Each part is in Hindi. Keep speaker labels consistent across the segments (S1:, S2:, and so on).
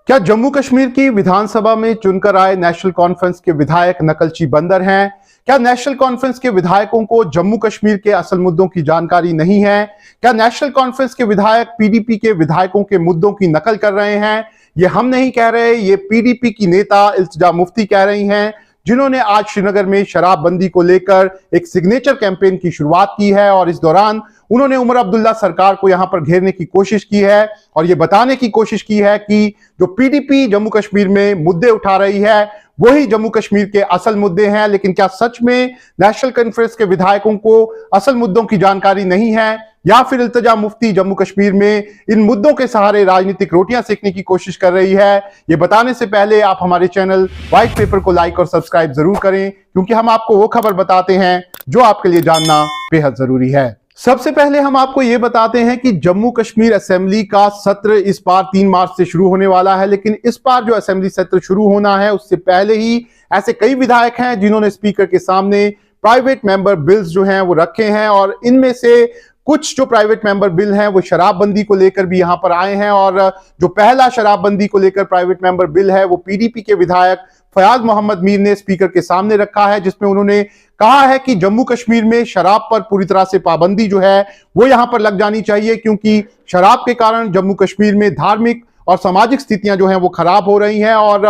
S1: क्या जम्मू कश्मीर की विधानसभा में चुनकर आए नेशनल कॉन्फ्रेंस के विधायक नकलची बंदर हैं? क्या नेशनल कॉन्फ्रेंस के विधायकों को जम्मू कश्मीर के असल मुद्दों की जानकारी नहीं है? क्या नेशनल कॉन्फ्रेंस के विधायक पीडीपी के विधायकों के मुद्दों की नकल कर रहे हैं? ये हम नहीं कह रहे, ये पीडीपी की नेता इल्तिजा मुफ्ती कह रही हैं, जिन्होंने आज श्रीनगर में शराबबंदी को लेकर एक सिग्नेचर कैंपेन की शुरुआत की है। और इस दौरान उन्होंने उमर अब्दुल्ला सरकार को यहां पर घेरने की कोशिश की है और यह बताने की कोशिश की है कि जो पीडीपी जम्मू कश्मीर में मुद्दे उठा रही है वही जम्मू कश्मीर के असल मुद्दे हैं। लेकिन क्या सच में नेशनल कॉन्फ्रेंस के विधायकों को असल मुद्दों की जानकारी नहीं है, या फिर इल्तिजा मुफ्ती जम्मू कश्मीर में इन मुद्दों के सहारे राजनीतिक रोटियां सेकने की कोशिश कर रही है? ये बताने से पहले आप हमारे चैनल व्हाइट पेपर को लाइक और सब्सक्राइब जरूर करें, क्योंकि हम आपको वो खबर बताते हैं जो आपके लिए जानना बेहद जरूरी है। सबसे पहले हम आपको यह बताते हैं कि जम्मू कश्मीर असेंबली का सत्र इस बार 3 मार्च से शुरू होने वाला है। लेकिन इस बार जो असेंबली सत्र शुरू होना है उससे पहले ही ऐसे कई विधायक हैं जिन्होंने स्पीकर के सामने प्राइवेट मेंबर बिल्स जो हैं वो रखे हैं, और इनमें से कुछ जो प्राइवेट मेंबर बिल हैं वो शराबबंदी को लेकर भी यहां पर आए हैं। और जो पहला शराबबंदी को लेकर प्राइवेट मेंबर बिल है वो पीडीपी के विधायक फयाज मोहम्मद मीर ने स्पीकर के सामने रखा है, जिसमें उन्होंने कहा है कि जम्मू कश्मीर में शराब पर पूरी तरह से पाबंदी जो है वो यहां पर लग जानी चाहिए, क्योंकि शराब के कारण जम्मू कश्मीर में धार्मिक और सामाजिक स्थितियां जो हैं वो खराब हो रही हैं। और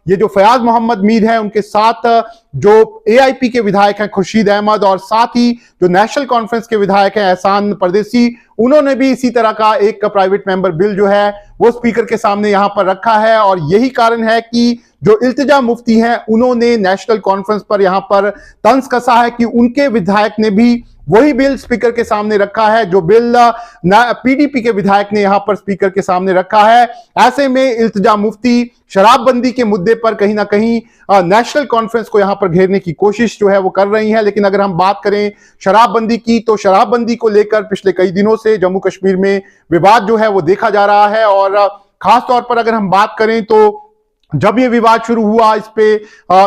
S1: ये जो फयाज मोहम्मद मीर हैं उनके साथ जो एआईपी के विधायक हैं खुर्शीद अहमद, और साथ ही जो नेशनल कॉन्फ्रेंस के विधायक हैं एहसान परदेसी, उन्होंने भी इसी तरह का एक प्राइवेट मेंबर बिल जो है वो स्पीकर के सामने यहां पर रखा है। और यही कारण है कि जो इल्तिजा मुफ्ती हैं उन्होंने नेशनल कॉन्फ्रेंस पर यहां पर तंज कसा है कि उनके विधायक ने भी वही बिल स्पीकर के सामने रखा है जो बिल पीडीपी के विधायक ने यहां पर स्पीकर के सामने रखा है। ऐसे में इल्तिजा मुफ्ती शराबबंदी के मुद्दे पर कहीं ना कहीं नेशनल कॉन्फ्रेंस को यहां पर घेरने की कोशिश जो है वो कर रही है। लेकिन अगर हम बात करें शराबबंदी की, तो शराबबंदी को लेकर पिछले कई दिनों से जम्मू कश्मीर में विवाद जो है वो देखा जा रहा है। और खास तौर पर अगर हम बात करें तो जब ये विवाद शुरू हुआ, इस पे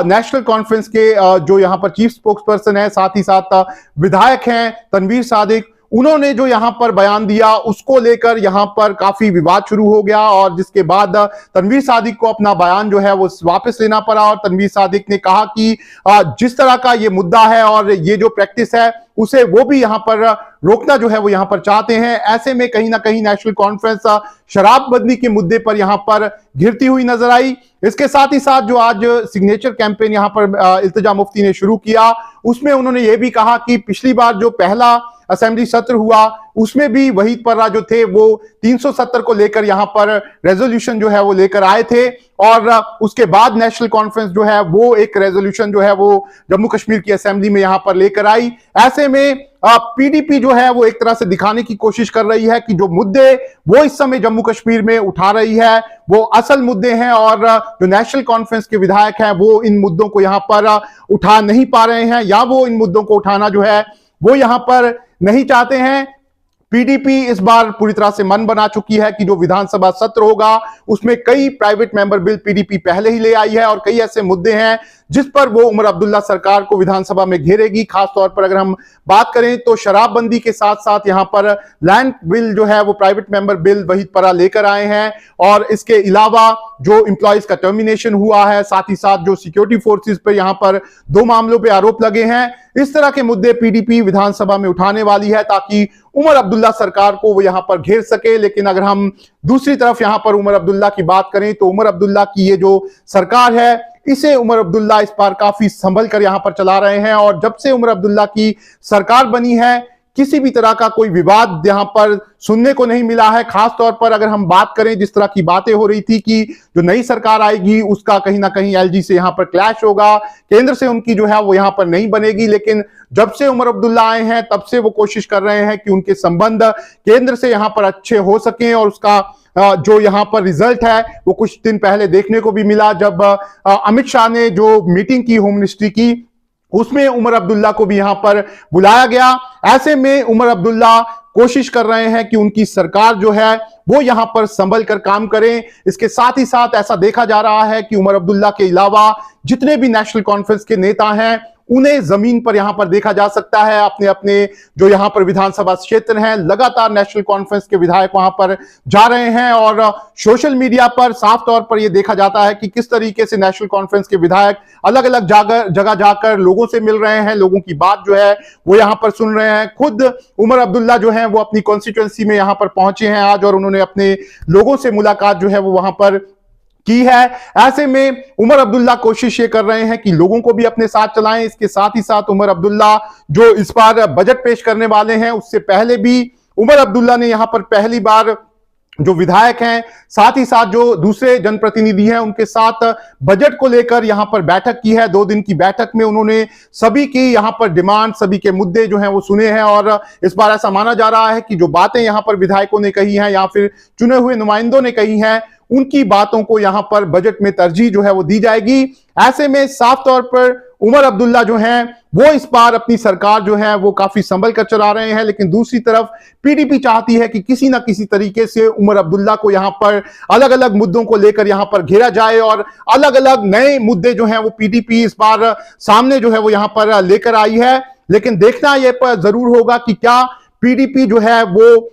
S1: नेशनल कॉन्फ्रेंस के जो यहां पर चीफ स्पोक्स पर्सन है, साथ ही साथ विधायक हैं तनवीर सादिक, उन्होंने जो यहां पर बयान दिया उसको लेकर यहां पर काफी विवाद शुरू हो गया। और जिसके बाद तनवीर सादिक को अपना बयान जो है वो वापस लेना पड़ा, और तनवीर सादिक ने कहा कि जिस तरह का ये मुद्दा है और ये जो प्रैक्टिस है उसे वो भी यहां पर रोकना जो है वो यहां पर चाहते हैं। ऐसे में कहीं ना कहीं नेशनल कॉन्फ्रेंस शराबबंदी के मुद्दे पर यहां पर घिरती हुई नजर आई। इसके साथ ही साथ जो आज सिग्नेचर कैंपेन यहां पर इल्तिजा मुफ्ती ने शुरू किया, उसमें उन्होंने ये भी कहा कि पिछली बार जो पहला असेंबली सत्र हुआ उसमें भी वहीद पर्रा जो थे वो 370 को लेकर यहां पर रेजोल्यूशन जो है वो लेकर आए थे, और उसके बाद नेशनल कॉन्फ्रेंस जो है वो एक रेजोल्यूशन जो है वो जम्मू कश्मीर की असेंबली में यहां पर लेकर आई। ऐसे में पीडीपी जो है वो एक तरह से दिखाने की कोशिश कर रही है कि जो मुद्दे वो इस समय जम्मू कश्मीर में उठा रही है वो असल मुद्दे हैं, और जो नेशनल कॉन्फ्रेंस के विधायक हैं वो इन मुद्दों को यहां पर उठा नहीं पा रहे हैं, या वो इन मुद्दों को उठाना जो है वो यहां पर नहीं चाहते हैं। पीडीपी इस बार पूरी तरह से मन बना चुकी है कि जो विधानसभा सत्र होगा उसमें कई प्राइवेट मेंबर बिल पीडीपी पहले ही ले आई है, और कई ऐसे मुद्दे हैं जिस पर वो उमर अब्दुल्ला सरकार को विधानसभा में घेरेगी। खास तौर पर अगर हम बात करें तो शराबबंदी के साथ साथ यहां पर लैंड बिल जो है वो प्राइवेट मेंबर बिल वहीद पर्रा लेकर आए हैं, और इसके अलावा जो इंप्लॉइज का टर्मिनेशन हुआ है, साथ ही साथ जो सिक्योरिटी फोर्सेस पर यहां पर 2 मामलों पर आरोप लगे हैं, इस तरह के मुद्दे पीडीपी विधानसभा में उठाने वाली है ताकि उमर अब्दुल्ला सरकार को वो यहां पर घेर सके। लेकिन अगर हम दूसरी तरफ यहां पर उमर अब्दुल्ला की बात करें तो उमर अब्दुल्ला की ये जो सरकार है इसे उमर अब्दुल्ला इस बार काफी संभल कर यहां पर चला रहे हैं, और जब से उमर अब्दुल्ला की सरकार बनी है किसी भी तरह का कोई विवाद यहां पर सुनने को नहीं मिला है। खास तौर पर अगर हम बात करें जिस तरह की बातें हो रही थी कि जो नई सरकार आएगी उसका कहीं ना कहीं एलजी से यहां पर क्लैश होगा, केंद्र से उनकी जो है वो यहां पर नहीं बनेगी। लेकिन जब से उमर अब्दुल्ला आए हैं तब से वो कोशिश कर रहे हैं कि उनके संबंध केंद्र से यहां पर अच्छे हो सकें, और उसका जो यहां पर रिजल्ट है वो कुछ दिन पहले देखने को भी मिला, जब अमित शाह ने जो मीटिंग की होम मिनिस्ट्री की उसमें उमर अब्दुल्ला को भी यहां पर बुलाया गया। ऐसे में उमर अब्दुल्ला कोशिश कर रहे हैं कि उनकी सरकार जो है वो यहां पर संभल कर काम करें। इसके साथ ही साथ ऐसा देखा जा रहा है कि उमर अब्दुल्ला के अलावा जितने भी नेशनल कॉन्फ्रेंस के नेता हैं उन्हें जमीन पर यहां पर देखा जा सकता है। अपने अपने जो यहां पर विधानसभा क्षेत्र हैं, लगातार नेशनल कॉन्फ्रेंस के विधायक वहां पर जा रहे हैं और सोशल मीडिया पर साफ तौर पर यह देखा जाता है कि किस तरीके से नेशनल कॉन्फ्रेंस के विधायक अलग अलग जगह जाकर लोगों से मिल रहे हैं, लोगों की बात जो है वो यहां पर सुन रहे हैं। खुद उमर अब्दुल्ला जो है वो अपनी कॉन्स्टिट्यूएंसी में यहां पर पहुंचे हैं आज और उन्होंने अपने लोगों से मुलाकात जो है वो वहां पर की है। ऐसे में उमर अब्दुल्ला कोशिश ये कर रहे हैं कि लोगों को भी अपने साथ चलाएं। इसके साथ ही साथ उमर अब्दुल्ला जो इस बार बजट पेश करने वाले हैं, उससे पहले भी उमर अब्दुल्ला ने यहां पर पहली बार जो विधायक हैं, साथ ही साथ जो दूसरे जनप्रतिनिधि हैं, उनके साथ बजट को लेकर यहां पर बैठक की है। 2 दिन की बैठक में उन्होंने सभी की यहां पर डिमांड, सभी के मुद्दे जो हैं वो सुने हैं और इस बार ऐसा माना जा रहा है कि जो बातें यहां पर विधायकों ने कही हैं या फिर चुने हुए नुमाइंदों ने कही हैं, उनकी बातों को यहां पर बजट में तरजीह जो है वो दी जाएगी। ऐसे में साफ तौर पर उमर अब्दुल्ला जो हैं वो इस बार अपनी सरकार जो है वो काफी संभल कर चला रहे हैं, लेकिन दूसरी तरफ पीडीपी चाहती है कि किसी ना किसी तरीके से उमर अब्दुल्ला को यहां पर अलग अलग मुद्दों को लेकर यहां पर घेरा जाए और अलग अलग नए मुद्दे जो हैं वो पीडीपी इस बार सामने जो है वो यहां पर लेकर आई है। लेकिन देखना यह पर जरूर होगा कि क्या पीडीपी जो है वो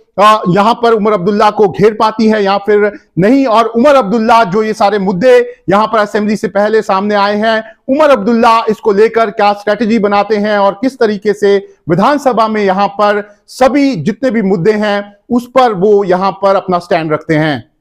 S1: यहां पर उमर अब्दुल्ला को घेर पाती है या फिर नहीं। और उमर अब्दुल्ला जो ये सारे मुद्दे यहां पर असेंबली से पहले सामने आए हैं, उमर अब्दुल्ला इसको लेकर क्या स्ट्रेटजी बनाते हैं और किस तरीके से विधानसभा में यहां पर सभी जितने भी मुद्दे हैं उस पर वो यहां पर अपना स्टैंड रखते हैं।